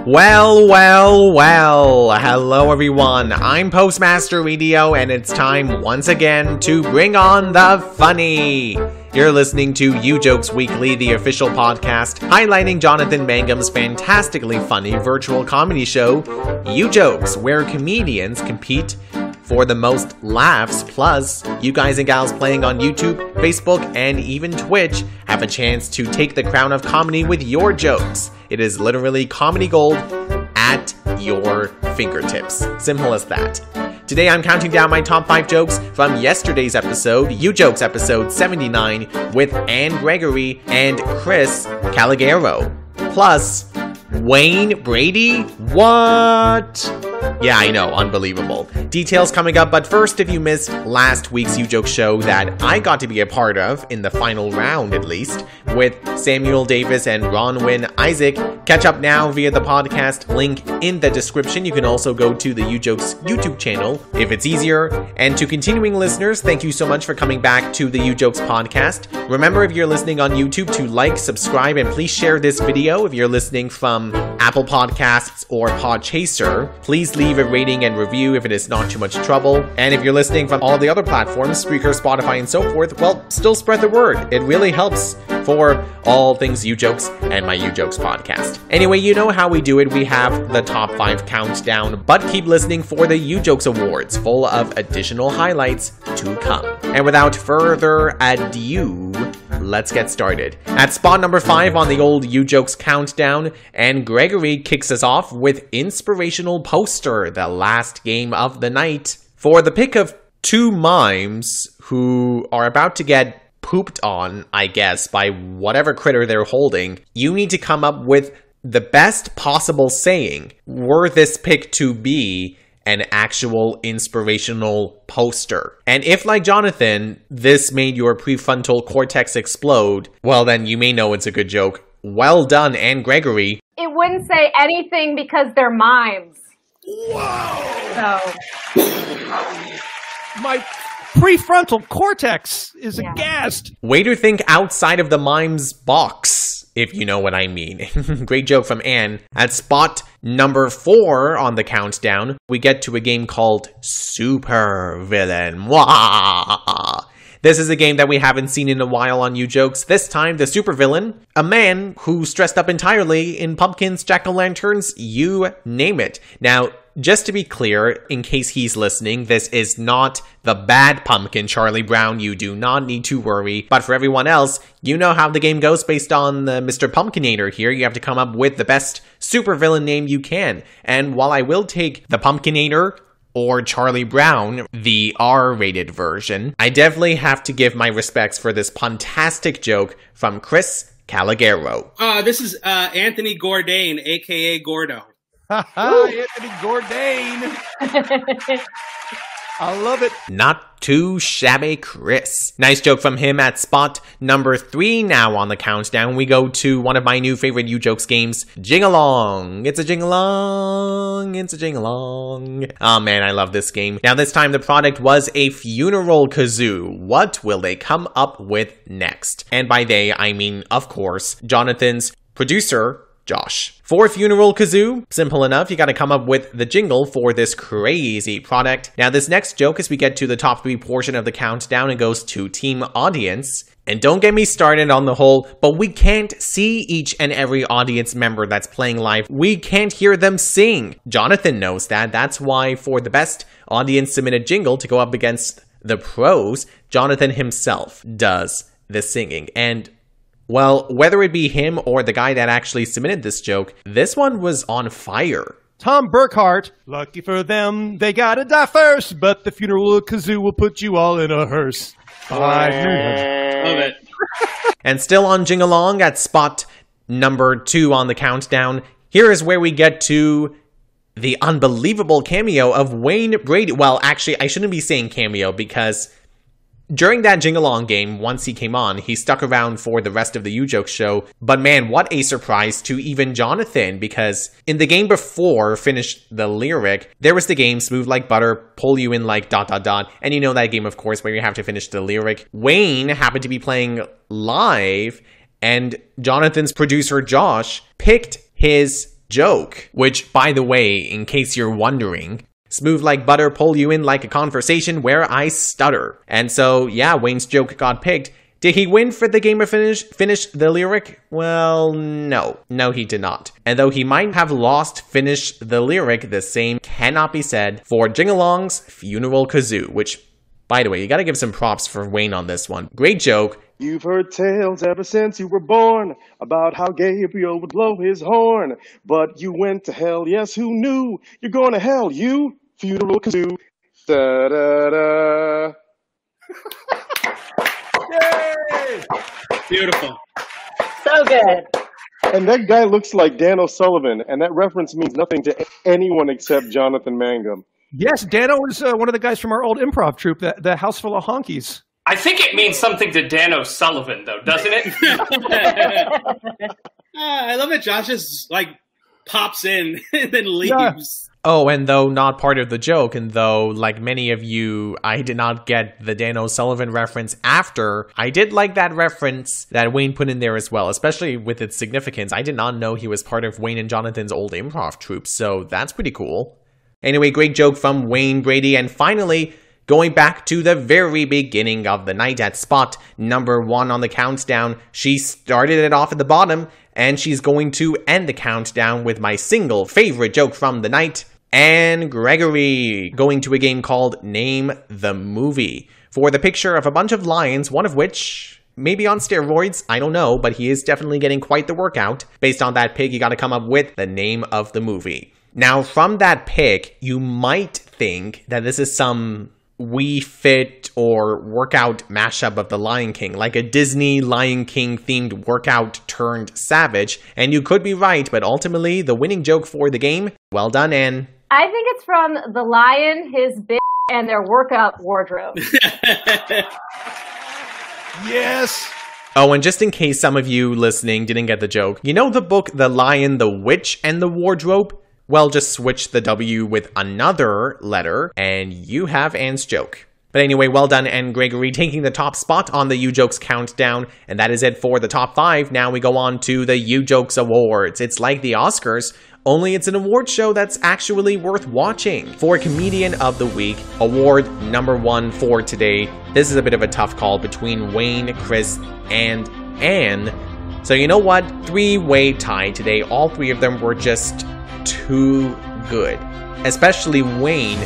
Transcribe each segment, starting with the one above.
Well, hello everyone, I'm Postmaster Radio, and it's time once again to bring on the funny. You're listening to Ujokes Weekly, the official podcast highlighting Jonathan Mangum's fantastically funny virtual comedy show, Ujokes, where comedians compete for the most laughs, plus you guys and gals playing on YouTube, Facebook, and even Twitch have a chance to take the crown of comedy with your jokes. It is literally comedy gold at your fingertips. Simple as that. Today I'm counting down my top 5 jokes from yesterday's episode, Ujokes episode 79, with Gregory and Chris Calogero. Plus, Wayne Brady? What? Yeah, I know, unbelievable. Details coming up, but first, if you missed last week's Ujokes show that I got to be a part of, in the final round at least, with Samuel Davis and Ronwin Isaac, catch up now via the podcast link in the description. You can also go to the Ujokes YouTube channel if it's easier. And to continuing listeners, thank you so much for coming back to the Ujokes podcast. Remember, if you're listening on YouTube, to like, subscribe, and please share this video. If you're listening from Apple Podcasts or Podchaser, please leave a rating and review if it is not too much trouble. And if you're listening from all the other platforms, Spreaker, Spotify, and so forth, well, still spread the word. It really helps for all things Ujokes and my Ujokes podcast. Anyway, you know how we do it. We have the top 5 countdown, but keep listening for the Ujokes Awards, full of additional highlights to come. And without further ado, let's get started. At spot number 5 on the old Ujokes countdown, and Gregory kicks us off with Inspirational Poster, the last game of the night. For the pick of 2 mimes who are about to get pooped on, I guess, by whatever critter they're holding, you need to come up with the best possible saying were this pick to be an actual inspirational poster. And if, like Jonathan, this made your prefrontal cortex explode, well then you may know it's a good joke. Well done, Gregory. It wouldn't say anything because they're mimes. Whoa! So. My prefrontal cortex is aghast. Way to think outside of the mime's box, if you know what I mean. Great joke from Anne. At spot number 4 on the countdown, we get to a game called Super Villain. Wah! This is a game that we haven't seen in a while on Ujokes. This time, the supervillain, a man who's dressed up entirely in pumpkins, jack-o'-lanterns, you name it. Now, just to be clear, in case he's listening, this is not the bad pumpkin, Charlie Brown. You do not need to worry. But for everyone else, you know how the game goes based on the Mr. Pumpkinator here. You have to come up with the best supervillain name you can. And while I will take the Pumpkinator, or Charlie Brown, the R-rated version, I definitely have to give my respects for this puntastic joke from Chris Calogero. This is Anthony Bourdain, a.k.a. Gordo. Anthony Bourdain. I love it. Not too shabby, Chris. Nice joke from him at spot number 3 now on the countdown. We go to one of my new favorite Ujokes games, Jing-a-long. It's a jing-a-long. It's a jing-a-long. Oh man, I love this game. Now this time the product was a funeral kazoo. What will they come up with next? And by they, I mean, of course, Jonathan's producer, Josh. For Funeral Kazoo, simple enough, you gotta come up with the jingle for this crazy product. Now this next joke, as we get to the top 3 portion of the countdown, it goes to Team Audience. And don't get me started on the whole, but we can't see each and every audience member that's playing live. We can't hear them sing. Jonathan knows that. That's why for the best audience submitted jingle to go up against the pros, Jonathan himself does the singing. And well, whether it be him or the guy that actually submitted this joke, this one was on fire. Tom Burkhart, lucky for them, they gotta die first, but the funeral kazoo will put you all in a hearse. Love it. And still on Jing-a-long at spot number 2 on the countdown, here is where we get to the unbelievable cameo of Wayne Brady. Well, actually, I shouldn't be saying cameo because during that Jing-a-long game, once he came on, he stuck around for the rest of the Ujokes show. But man, what a surprise to even Jonathan, because in the game before Finish the Lyric, there was the game Smooth Like Butter, Pull You In Like ... And you know that game, of course, where you have to finish the lyric. Wayne happened to be playing live, and Jonathan's producer, Josh, picked his joke, which, by the way, in case you're wondering, smooth like butter, pull you in like a conversation where I stutter. And so, yeah, Wayne's joke got picked. Did he win for the game or finish the lyric? Well, no. No, he did not. And though he might have lost finish the lyric, the same cannot be said for Jingalong's Funeral Kazoo, which, by the way, you gotta give some props for Wayne on this one. Great joke. You've heard tales ever since you were born about how Gabriel would blow his horn. But you went to hell, yes, who knew? You're going to hell, you Funeral Kazoo. Da-da-da. Yay! Beautiful. So good. And that guy looks like Dan O'Sullivan, and that reference means nothing to anyone except Jonathan Mangum. Yes, Dano is one of the guys from our old improv troupe, the House Full of Honkies. I think it means something to Dan O'Sullivan, though, doesn't it? I love that Josh just, pops in and then leaves. Yeah. Oh, and though not part of the joke, and though, like many of you, I did not get the Dan O'Sullivan reference after, I did like that reference that Wayne put in there as well, especially with its significance. I did not know he was part of Wayne and Jonathan's old improv troupe, so that's pretty cool. Anyway, great joke from Wayne, Brady, and finally, going back to the very beginning of the night at spot number 1 on the countdown, she started it off at the bottom, and she's going to end the countdown with my single favorite joke from the night, and Gregory, going to a game called Name the Movie, for the picture of a bunch of lions, one of which may be on steroids, I don't know, but he is definitely getting quite the workout. Based on that pic, you gotta come up with the name of the movie. Now, from that pic, you might think that this is some Wii Fit or workout mashup of the Lion King, like a Disney Lion King themed workout turned savage, and you could be right, but ultimately, the winning joke for the game, well done, Anne. I think it's from the lion, his bitch, and their workout wardrobe. Yes! Oh, and just in case some of you listening didn't get the joke, you know the book The Lion, the Witch, and the Wardrobe? Well, just switch the W with another letter, and you have Anne's joke. But anyway, well done, and Gregory taking the top spot on the Ujokes countdown, and that is it for the top 5. Now we go on to the Ujokes Awards. It's like the Oscars, only it's an award show that's actually worth watching. For Comedian of the Week, award number 1 for today. This is a bit of a tough call between Wayne, Chris, and Anne. So you know what? 3-way tie today. All 3 of them were just too good. Especially Wayne,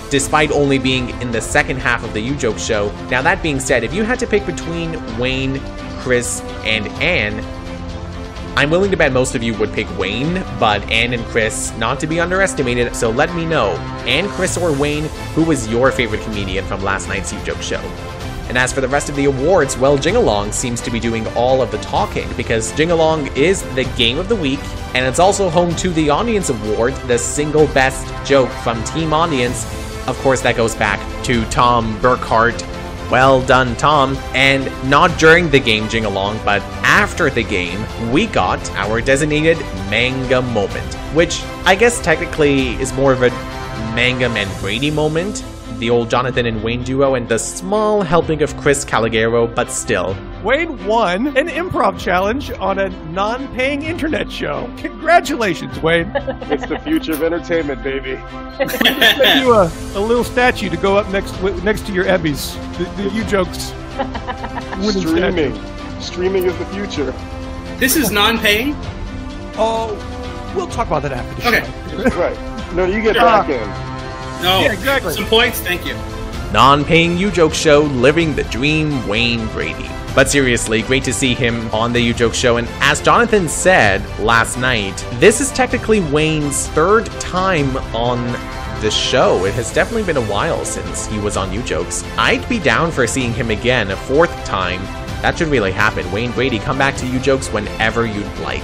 despite only being in the second half of the Ujokes show. Now that being said, if you had to pick between Wayne, Chris, and Anne, I'm willing to bet most of you would pick Wayne, but Anne and Chris, not to be underestimated, so let me know. Anne, Chris, or Wayne, who was your favorite comedian from last night's Ujokes show? And as for the rest of the awards, well, Jingalong seems to be doing all of the talking, because Jingalong is the game of the week, and it's also home to the Audience Award, the single best joke from Team Audience. Of course, that goes back to Tom Burkhart. Well done, Tom. And not during the game Jingalong, but after the game, we got our designated manga moment, which I guess technically is more of a Mangum and Brady moment, the old Jonathan and Wayne duo, and the small helping of Chris Calogero, but still. Wayne won an improv challenge on a non-paying internet show. Congratulations, Wayne. It's the future of entertainment, baby. We just made you a little statue to go up next to your Emmys. The Ujokes winning statue. Streaming is the future. This is non-paying? Oh, we'll talk about that after the show. Right. No, you get back in. No, yeah, exactly. Some points, thank you. Non-paying Ujokes show, living the dream, Wayne Brady. But seriously, great to see him on the Ujokes show, and as Jonathan said last night, this is technically Wayne's 3rd time on the show. It has definitely been a while since he was on Ujokes. I'd be down for seeing him again a 4th time. That should really happen. Wayne Brady, come back to Ujokes whenever you'd like.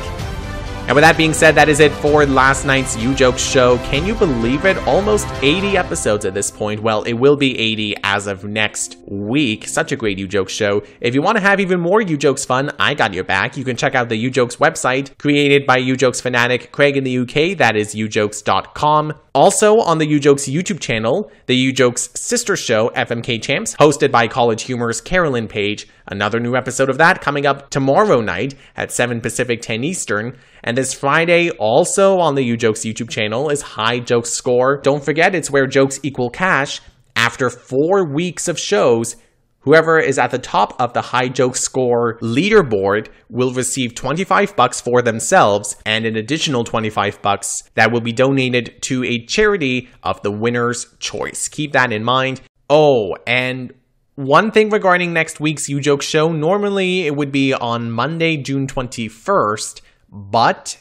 And with that being said, that is it for last night's Ujokes show. Can you believe it? Almost 80 episodes at this point. Well, it will be 80 as of next week. Such a great Ujokes show. If you want to have even more Ujokes fun, I got your back. You can check out the Ujokes website, created by Ujokes fanatic Craig in the UK. That is ujokes.com. Also on the Ujokes YouTube channel, the Ujokes sister show, FMK Champs, hosted by College Humor's Carolyn Page. Another new episode of that coming up tomorrow night at 7 Pacific, 10 Eastern. And this Friday, also on the Ujokes YouTube channel, is High Jokes Score. Don't forget, it's where jokes equal cash. After 4 weeks of shows, whoever is at the top of the High Jokes Score leaderboard will receive $25 for themselves and an additional $25 that will be donated to a charity of the winner's choice. Keep that in mind. Oh, and one thing regarding next week's Ujokes show, normally it would be on Monday, June 21st, but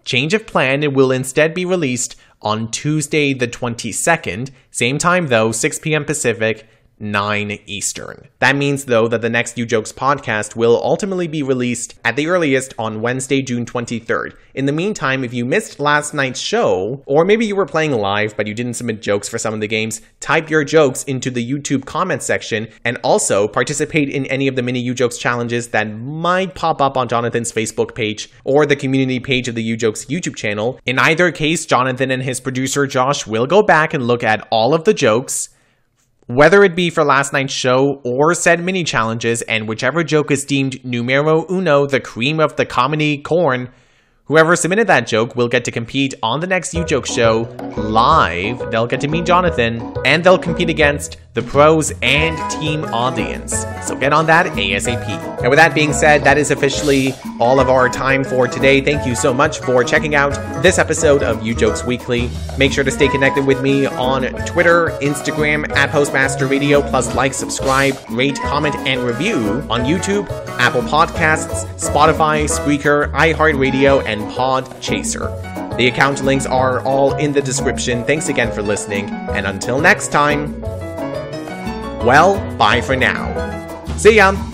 change of plan, it will instead be released on Tuesday the 22nd, same time though, 6 p.m. Pacific, 9 Eastern. That means, though, that the next Ujokes podcast will ultimately be released at the earliest on Wednesday, June 23rd. In the meantime, if you missed last night's show, or maybe you were playing live but you didn't submit jokes for some of the games, type your jokes into the YouTube comment section and also participate in any of the mini Ujokes challenges that might pop up on Jonathan's Facebook page or the community page of the Ujokes YouTube channel. In either case, Jonathan and his producer Josh will go back and look at all of the jokes, whether it be for last night's show or said mini challenges, and whichever joke is deemed numero uno, the cream of the comedy corn, whoever submitted that joke will get to compete on the next Ujokes show live. They'll get to meet Jonathan, and they'll compete against the pros and team audience. So get on that ASAP. And with that being said, that is officially all of our time for today. Thank you so much for checking out this episode of Ujokes Weekly. Make sure to stay connected with me on Twitter, Instagram, at Postmaster Radio, plus like, subscribe, rate, comment, and review on YouTube, Apple Podcasts, Spotify, Spreaker, iHeartRadio, and Podchaser. The account links are all in the description. Thanks again for listening, and until next time, well, bye for now. See ya!